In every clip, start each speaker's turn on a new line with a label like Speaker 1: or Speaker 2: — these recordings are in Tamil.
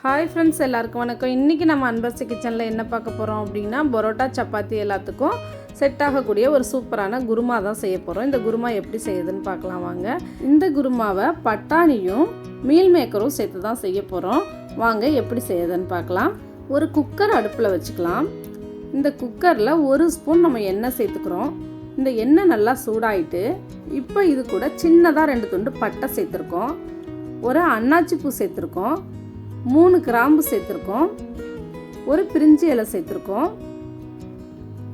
Speaker 1: ஹாய் ஃப்ரெண்ட்ஸ், எல்லாருக்கும் வணக்கம். இன்றைக்கி நம்ம அன்பரசி கிச்சனில் என்ன பார்க்க போகிறோம் அப்படின்னா, பரோட்டா சப்பாத்தி எல்லாத்துக்கும் செட் ஆகக்கூடிய ஒரு சூப்பரான குருமா தான் செய்ய போகிறோம். இந்த குருமா எப்படி செய்யுதுன்னு பார்க்கலாம் வாங்க. இந்த குருமாவை பட்டாணியும் மீல் மேக்கரும் சேர்த்து தான் செய்ய போகிறோம். வாங்க எப்படி செய்யுதுன்னு பார்க்கலாம். ஒரு குக்கர் அடுப்பில் வச்சுக்கலாம். இந்த குக்கரில் 1 ஸ்பூன் நம்ம எண்ணெய் சேர்த்துக்கிறோம். இந்த எண்ணெய் நல்லா சூடாயிட்டு இப்போ இது கூட சின்னதாக 2 துண்டு பட்டை சேர்த்துருக்கோம், ஒரு அன்னாச்சி பூ சேர்த்துருக்கோம், 3 கிராம்பு சேர்த்துருக்கோம், ஒரு பிரிஞ்சி இலை சேர்த்துருக்கோம்.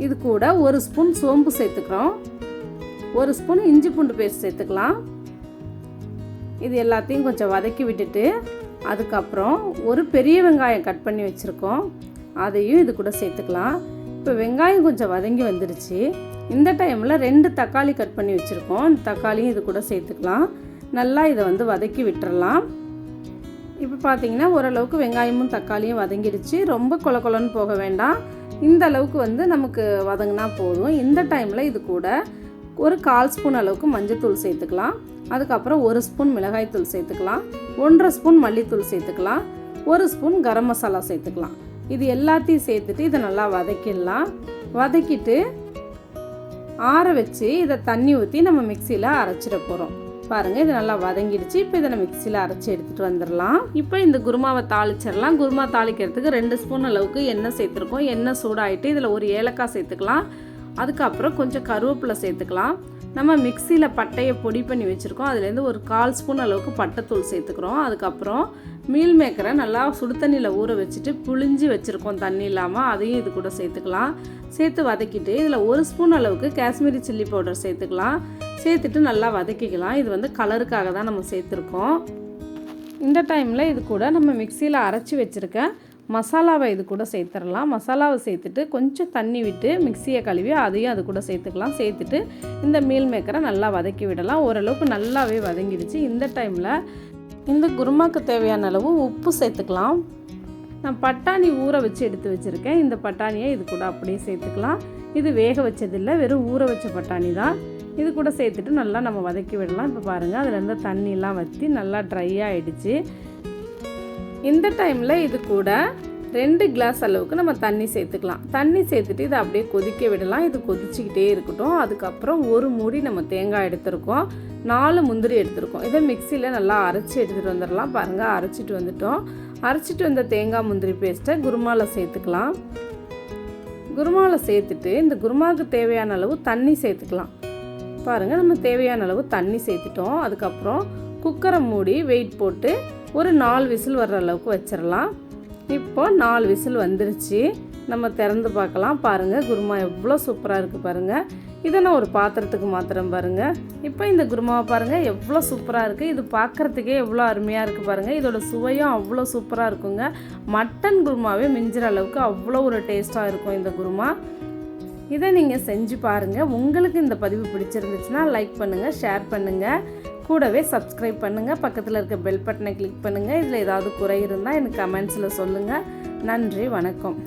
Speaker 1: இது கூட 1 ஸ்பூன் சோம்பு சேர்த்துக்கிறோம், 1 ஸ்பூன் இஞ்சி பூண்டு பேஸ்ட் சேர்த்துக்கலாம். இது எல்லாத்தையும் கொஞ்சம் வதக்கி விட்டுட்டு அதுக்கப்புறம் ஒரு பெரிய வெங்காயம் கட் பண்ணி வச்சுருக்கோம், அதையும் இது கூட சேர்த்துக்கலாம். இப்போ வெங்காயம் கொஞ்சம் வதங்கி வந்துடுச்சு. இந்த டைமில் 2 தக்காளி கட் பண்ணி வச்சுருக்கோம், இந்த தக்காளியும் இது கூட சேர்த்துக்கலாம். நல்லா இதை வதக்கி விட்டுறலாம். இப்போ பார்த்தீங்கன்னா ஓரளவுக்கு வெங்காயமும் தக்காளியும் வதங்கிடுச்சு. ரொம்ப கொலன்னு போக வேண்டாம், இந்த அளவுக்கு நமக்கு வதங்கினா போதும். இந்த டைமில் இது கூட ஒரு 1/4 ஸ்பூன் அளவுக்கு மஞ்சள்தூள் சேர்த்துக்கலாம். அதுக்கப்புறம் 1 ஸ்பூன் மிளகாய்த்தூள் சேர்த்துக்கலாம், 1/2 ஸ்பூன் மல்லித்தூள் சேர்த்துக்கலாம், 1 ஸ்பூன் கரம் மசாலா சேர்த்துக்கலாம். இது எல்லாத்தையும் சேர்த்துட்டு இதை நல்லா வதக்கிடலாம். வதக்கிட்டு ஆற வச்சு இதை தண்ணி ஊற்றி நம்ம மிக்சியில் அரைச்சிட போகிறோம். பாருங்கள், இது நல்லா வதங்கிடுச்சு. இப்போ இதை நம்ம மிக்சியில் அரைச்சி எடுத்துகிட்டு வந்துடலாம். இப்போ இந்த குருமாவை தாளிச்சிடலாம். குருமா தாளிக்கிறதுக்கு 2 ஸ்பூன் அளவுக்கு எண்ணெய் சேர்த்துருக்கோம். எண்ணெய் சூடாகிட்டு இதில் ஒரு ஏலக்காய் சேர்த்துக்கலாம். அதுக்கப்புறம் கொஞ்சம் கருவேப்பிலை சேர்த்துக்கலாம். நம்ம மிக்சியில் பட்டையை பொடி பண்ணி வச்சுருக்கோம், அதுலேருந்து ஒரு 1/4 ஸ்பூன் அளவுக்கு பட்டைத்தூள் சேர்த்துக்கிறோம். அதுக்கப்புறம் மீல் மேக்கரை நல்லா சுடு தண்ணியில் ஊற வச்சுட்டு புளிஞ்சு வச்சுருக்கோம், தண்ணி இல்லாமல், அதையும் இது கூட சேர்த்துக்கலாம். சேர்த்து வதக்கிட்டு இதில் 1 ஸ்பூன் அளவுக்கு காஷ்மீரி சில்லி பவுடர் சேர்த்துக்கலாம். சேர்த்துட்டு நல்லா வதக்கிக்கலாம். இது கலருக்காக தான் நம்ம சேர்த்துருக்கோம். இந்த டைமில் இது கூட நம்ம மிக்சியில் அரைச்சி வச்சுருக்க மசாலாவை இது கூட சேர்த்துடலாம். மசாலாவை சேர்த்துட்டு கொஞ்சம் தண்ணி விட்டு மிக்சியை கழுவி அதையும் அது கூட சேர்த்துக்கலாம். சேர்த்துட்டு இந்த மீல் மேக்கரை நல்லா வதக்கி விடலாம். ஓரளவுக்கு நல்லாவே வதங்கிடுச்சு. இந்த டைமில் இந்த குருமாக்கு தேவையான அளவு உப்பு சேர்த்துக்கலாம். நான் பட்டாணி ஊற வச்சு எடுத்து வச்சுருக்கேன். இந்த பட்டாணியை இது கூட அப்படியே சேர்த்துக்கலாம். இது வேக வச்சதில்லை, வெறும் ஊற வச்ச பட்டாணி தான். இது கூட சேர்த்துட்டு நல்லா நம்ம வதக்கி விடலாம். இப்போ பாருங்கள், அதில் இருந்து தண்ணியெலாம் வற்றி நல்லா ட்ரை ஆகிடுச்சு. இந்த டைமில் இது கூட 2 கிளாஸ் அளவுக்கு நம்ம தண்ணி சேர்த்துக்கலாம். தண்ணி சேர்த்துட்டு இதை அப்படியே கொதிக்க விடலாம். இது கொதிச்சிக்கிட்டே இருக்கட்டும். அதுக்கப்புறம் ஒரு மூடி நம்ம தேங்காய் எடுத்துருக்கோம், 4 முந்திரி எடுத்துருக்கோம். இதை மிக்சியில் நல்லா அரைச்சி எடுத்துகிட்டு வந்துடலாம். பாருங்கள், அரைச்சிட்டு வந்துட்டோம். அரைச்சிட்டு வந்த தேங்காய் முந்திரி பேஸ்ட்டை குருமாவில் சேர்த்துக்கலாம். குருமாவில் சேர்த்துட்டு இந்த குருமாவுக்கு தேவையான அளவு தண்ணி சேர்த்துக்கலாம். பாருங்கள், நம்ம தேவையான அளவு தண்ணி சேர்த்துட்டோம். அதுக்கப்புறம் குக்கரை மூடி வெயிட் போட்டு ஒரு 4 விசில் வர்ற அளவுக்கு வச்சிடலாம். இப்போ 4 விசில் வந்துருச்சு. நம்ம திறந்து பார்க்கலாம். பாருங்கள், குருமா எவ்வளோ சூப்பராக இருக்குது பாருங்கள். இதை நான் ஒரு பாத்திரத்துக்கு மாத்திரம் பாருங்கள். இப்போ இந்த குருமாவை பாருங்கள் எவ்வளோ சூப்பராக இருக்குது. இது பார்க்குறதுக்கே எவ்வளோ அருமையாக இருக்குது பாருங்கள். இதோட சுவையும் அவ்வளோ சூப்பராக இருக்குங்க. மட்டன் குருமாவே மிஞ்சிற அளவுக்கு அவ்வளோ ஒரு டேஸ்ட்டாக இருக்கும் இந்த குருமா. இதை நீங்கள் செஞ்சு பாருங்கள். உங்களுக்கு இந்த பதிவு பிடிச்சிருந்துச்சுன்னா லைக் பண்ணுங்கள், ஷேர் பண்ணுங்கள், கூடவே சப்ஸ்கிரைப் பண்ணுங்கள். பக்கத்தில் இருக்க பெல் பட்டனை கிளிக் பண்ணுங்கள். இதில் ஏதாவது குறை இருந்தால் எனக்கு கமெண்ட்ஸில் சொல்லுங்கள். நன்றி, வணக்கம்.